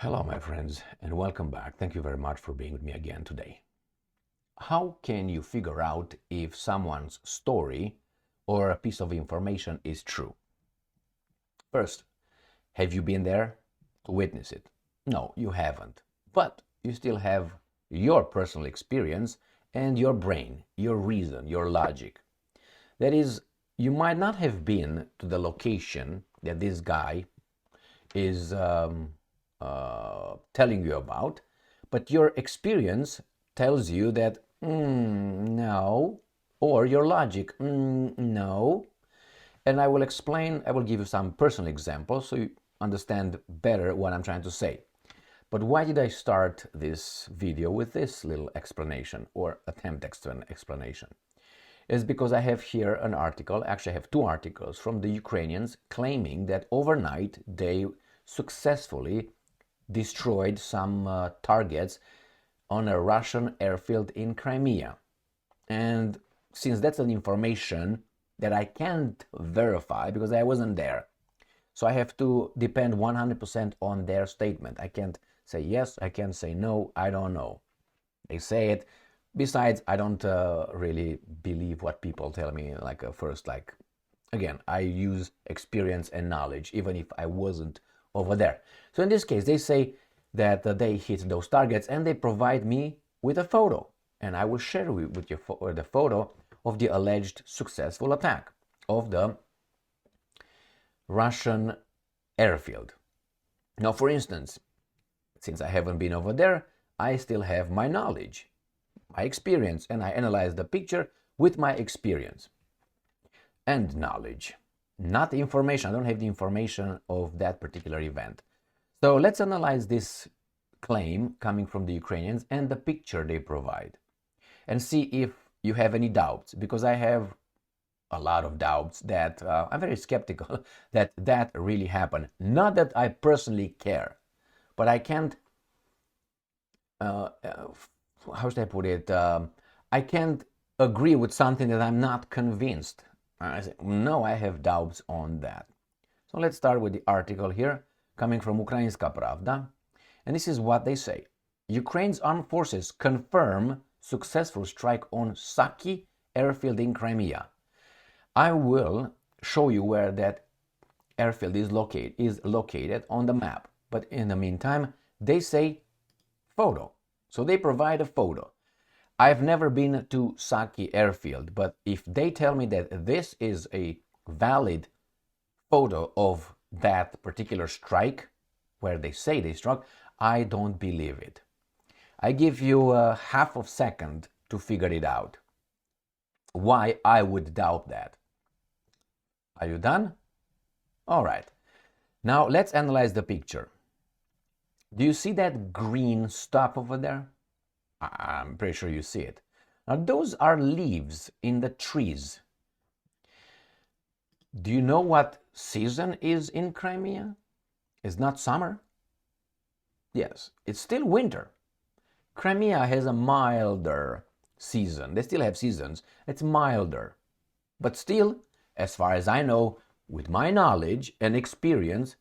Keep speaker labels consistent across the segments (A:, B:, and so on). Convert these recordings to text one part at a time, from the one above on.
A: Hello, my friends, and welcome back. Thank you very much for being with me again today. How can you figure out if someone's story or a piece of information is true? First, have you been there to witness it? No, you haven't. But you still have your personal experience and your brain, your reason, your logic. That is, you might not have been to the location that this guy is telling you about, but your experience tells you that no, or your logic no. And I will explain, I will give you some personal examples so you understand better what I'm trying to say. But why did I start this video with this little explanation or attempt at an explanation? Is because I have here an article, actually I have two articles from the Ukrainians claiming that overnight they successfully destroyed some targets on a Russian airfield in Crimea. And since that's an information that I can't verify because I wasn't there, so I have to depend 100% on their statement. I can't say yes, I can't say no, I don't know. They say it. Besides, I don't really believe what people tell me first. Again, I use experience and knowledge, even if I wasn't over there. So in this case, they say that they hit those targets and they provide me with a photo. And I will share with you the photo of the alleged successful attack of the Russian airfield. Now, for instance, since I haven't been over there, I still have my knowledge, my experience, and I analyze the picture with my experience and knowledge, not information. I don't have the information of that particular event. So let's analyze this claim coming from the Ukrainians and the picture they provide and see if you have any doubts, because I have a lot of doubts that I'm very skeptical that that really happened. Not that I personally care, but I can't how should I put it? I can't agree with something that I'm not convinced. I say, no, I have doubts on that. So let's start with the article here coming from Ukrainska Pravda. And this is what they say. Ukraine's armed forces confirm successful strike on Saki airfield in Crimea. I will show you where that airfield is located on the map. But in the meantime, they say photo. So they provide a photo. I've never been to Saki airfield, but if they tell me that this is a valid photo of that particular strike, where they say they struck, I don't believe it. I give you a half of a second to figure it out. Why I would doubt that. Are you done? All right. Now let's analyze the picture. Do you see that green stuff over there? I'm pretty sure you see it. Now those are leaves in the trees. Do you know what season is in Crimea? It's not summer. Yes, it's still winter. Crimea has a milder season. They still have seasons. It's milder. But still, as far as I know, with my knowledge and experience,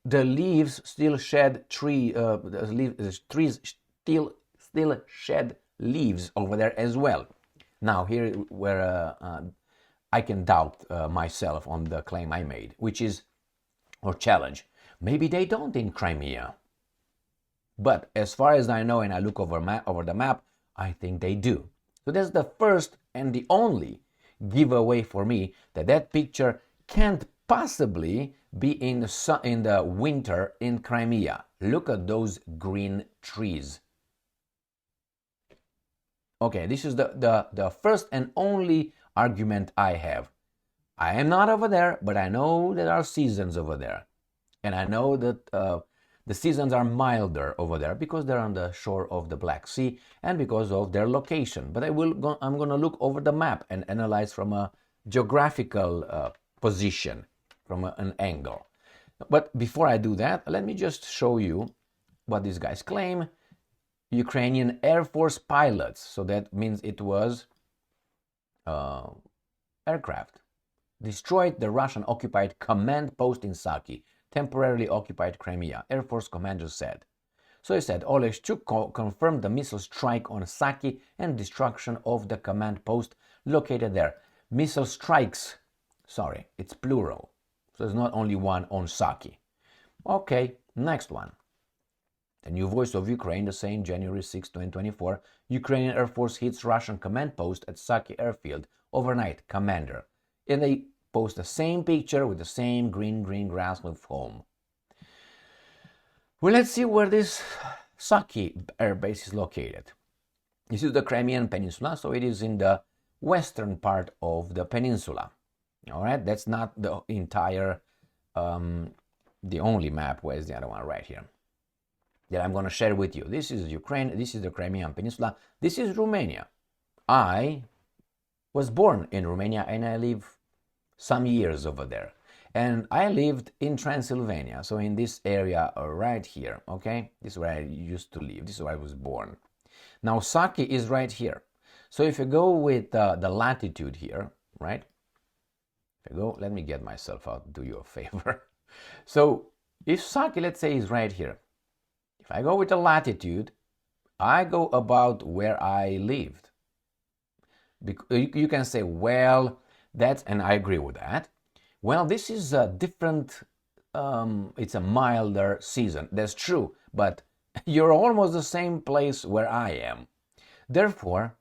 A: the leaves still shed the trees still shed leaves over there as well. Now here where I can doubt myself on the claim I made, which is, or challenge, maybe they don't in Crimea. But as far as I know, and I look over the map, I think they do. So that's the first and the only giveaway for me that that picture can't possibly be in the winter in Crimea. Look at those green trees. Okay, this is the first and only argument I have. I am not over there, but I know there are seasons over there. And I know that the seasons are milder over there because they're on the shore of the Black Sea and because of their location. But I'm going to look over the map and analyze from a geographical position, from an angle. But before I do that, let me just show you what these guys claim. Ukrainian Air Force pilots, so that means it was aircraft, destroyed the Russian-occupied command post in Saki. temporarily occupied Crimea, Air Force commander said. So he said, Oleshchuk confirmed the missile strike on Saki and destruction of the command post located there. Missile strikes, sorry, it's plural. So there's not only one on Saki. Okay, next one. The new voice of Ukraine, the same January 6, 2024, Ukrainian Air Force hits Russian command post at Saki airfield overnight, commander. And they post the same picture with the same green grass with home. Well, let's see where this Saki air base is located. This is the Crimean Peninsula, so it is in the western part of the peninsula. All right, that's not the entire, the only map. Where's the other one? Right here. That I'm going to share with you. This is Ukraine, this is the Crimean Peninsula, this is Romania. I was born in Romania and I live some years over there. And I lived in Transylvania, so in this area right here, okay? This is where I used to live, this is where I was born. Now Saki is right here. So if you go with the latitude here, right? If I go, let me get myself out, do you a favor. So if Saki, let's say, is right here, if I go with the latitude, I go about where I lived. You can say, well, that's, and I agree with that. Well, this is a different, it's a milder season. That's true, but you're almost the same place where I am. Therefore,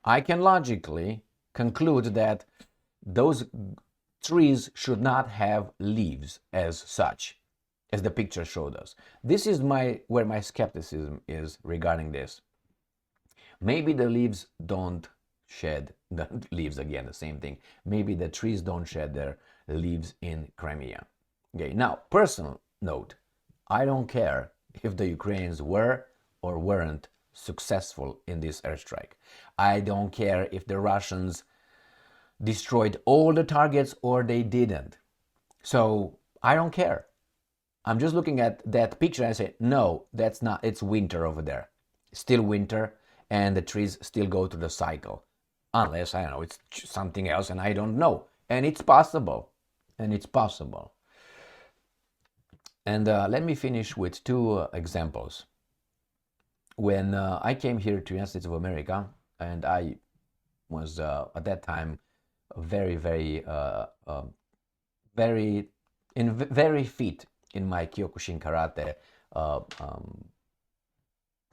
A: I can logically conclude that those trees should not have leaves as such, as the picture showed us. This is where my skepticism is regarding this. Maybe the leaves don't shed, the leaves again, the same thing. Maybe the trees don't shed their leaves in Crimea. Okay, now, personal note, I don't care if the Ukrainians were or weren't successful in this airstrike. I don't care if the Russians destroyed all the targets or they didn't. So I don't care. I'm just looking at that picture and I say, no, that's not, it's winter over there. Still winter, and the trees still go through the cycle. Unless, I don't know, it's something else and I don't know. And it's possible. And it's possible. And let me finish with two examples. When I came here to the United States of America, and I was at that time very fit in my Kyokushin karate,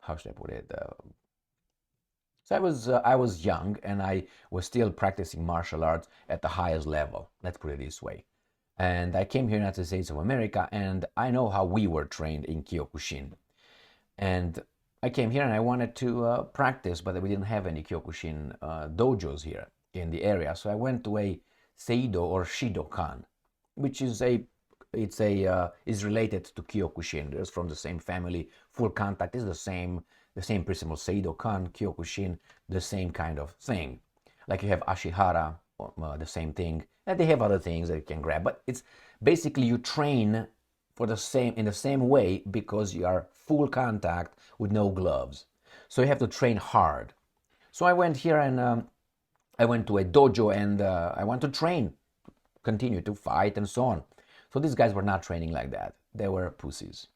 A: how should I put it? So I was young and I was still practicing martial arts at the highest level. Let's put it this way. And I came here in the United States of America, and I know how we were trained in Kyokushin. And I came here and I wanted to practice, but we didn't have any Kyokushin dojos here in the area. So I went to a Seido or Shidokan, which is is related to Kyokushin. There's from the same family. Full contact is the same principle. Seido-kan, Kyokushin, the same kind of thing. Like you have Ashihara, the same thing. And they have other things that you can grab, but it's basically you train for in the same way because you are full contact with no gloves. So you have to train hard. So I went here and I went to a dojo and I want to train, continue to fight and so on. So these guys were not training like that. They were pussies.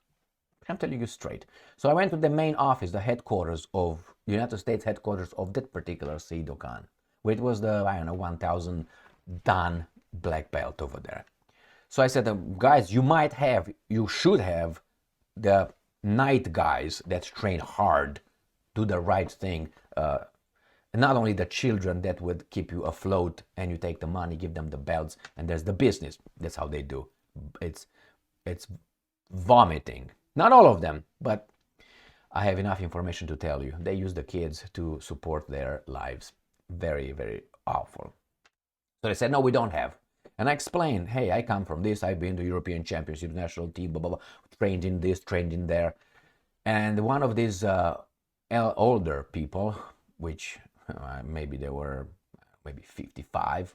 A: I'm telling you straight. So I went to the main office, the headquarters of United States headquarters of that particular Seidokan, where it was the, 1,000 Dan black belt over there. So I said, guys, you should have the night guys that train hard, do the right thing. And not only the children that would keep you afloat and you take the money, give them the belts, and there's the business. That's how they do. It's vomiting. Not all of them, but I have enough information to tell you. They use the kids to support their lives. Very, very awful. So they said, no, we don't have. And I explained, hey, I come from this. I've been to European Championship, national team, blah, blah, blah. Trained in this, trained in there. And one of these older people, which maybe they were maybe 55,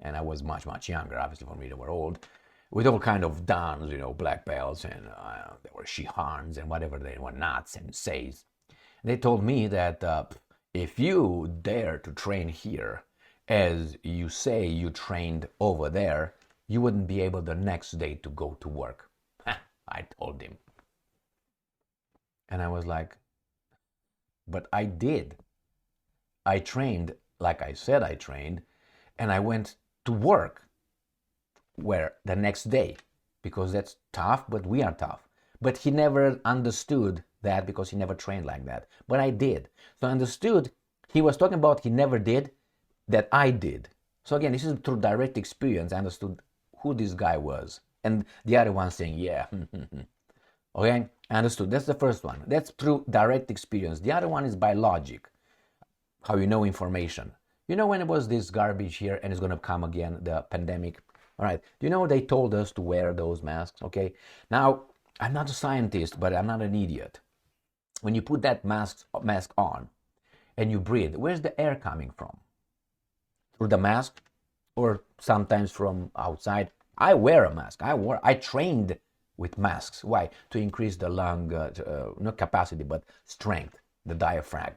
A: and I was much, much younger. Obviously, for me, they were old. With all kind of dans, black belts, and there were shihans and whatever they were, not senseis. They told me that if you dare to train here, as you say you trained over there, you wouldn't be able the next day to go to work. I told him. And I was like, but I did. I trained like I said I trained, and I went to work where the next day, because that's tough, but we are tough. But he never understood that because he never trained like that. But I did. So I understood he was talking about he never did, that I did. So again, this is through direct experience. I understood who this guy was. And the other one saying, yeah. Okay, I understood. That's the first one. That's through direct experience. The other one is by logic, how you know information. You know when it was this garbage here and it's going to come again, the pandemic? All right. Do you know they told us to wear those masks? Okay. Now, I'm not a scientist, but I'm not an idiot. When you put that mask on and you breathe, where's the air coming from? Through the mask or sometimes from outside? I wear a mask. I trained with masks. Why? To increase the lung, not capacity, but strength, the diaphragm.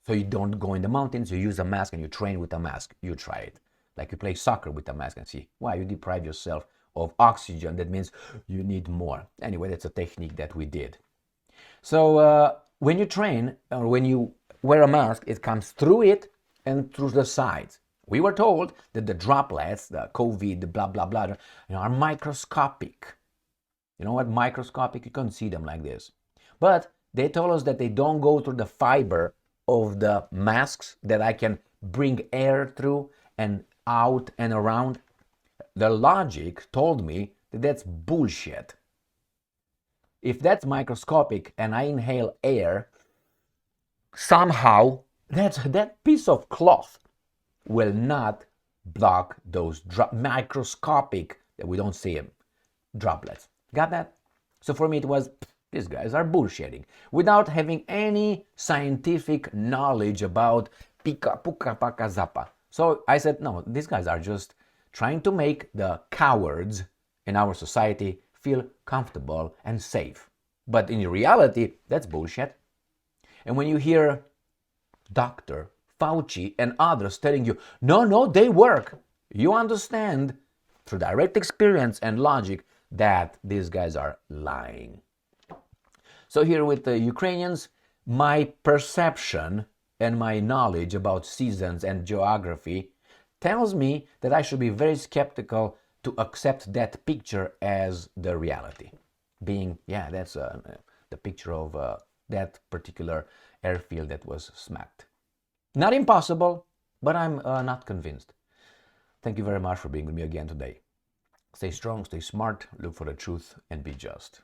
A: So you don't go in the mountains, you use a mask and you train with a mask. You try it. Like you play soccer with a mask and see, why? You deprive yourself of oxygen. That means you need more. Anyway, that's a technique that we did. So when you train or when you wear a mask, it comes through it and through the sides. We were told that the droplets, the COVID, the blah, blah, blah, are microscopic. You know what? Microscopic, you can't see them like this. But they told us that they don't go through the fiber of the masks, that I can bring air through and out and around. The logic told me that that's bullshit. If that's microscopic and I inhale air, somehow that piece of cloth will not block those microscopic, that we don't see them, droplets. Got that? So for me it was, these guys are bullshitting without having any scientific knowledge about pika, puka, paka, zappa. So I said, no, these guys are just trying to make the cowards in our society feel comfortable and safe. But in reality, that's bullshit. And when you hear Dr. Fauci and others telling you, no, they work, you understand through direct experience and logic that these guys are lying. So here with the Ukrainians, my perception and my knowledge about seasons and geography tells me that I should be very skeptical to accept that picture as the reality. Being, yeah, that's the picture of that particular airfield that was smacked. Not impossible, but I'm not convinced. Thank you very much for being with me again today. Stay strong, stay smart, look for the truth, and be just.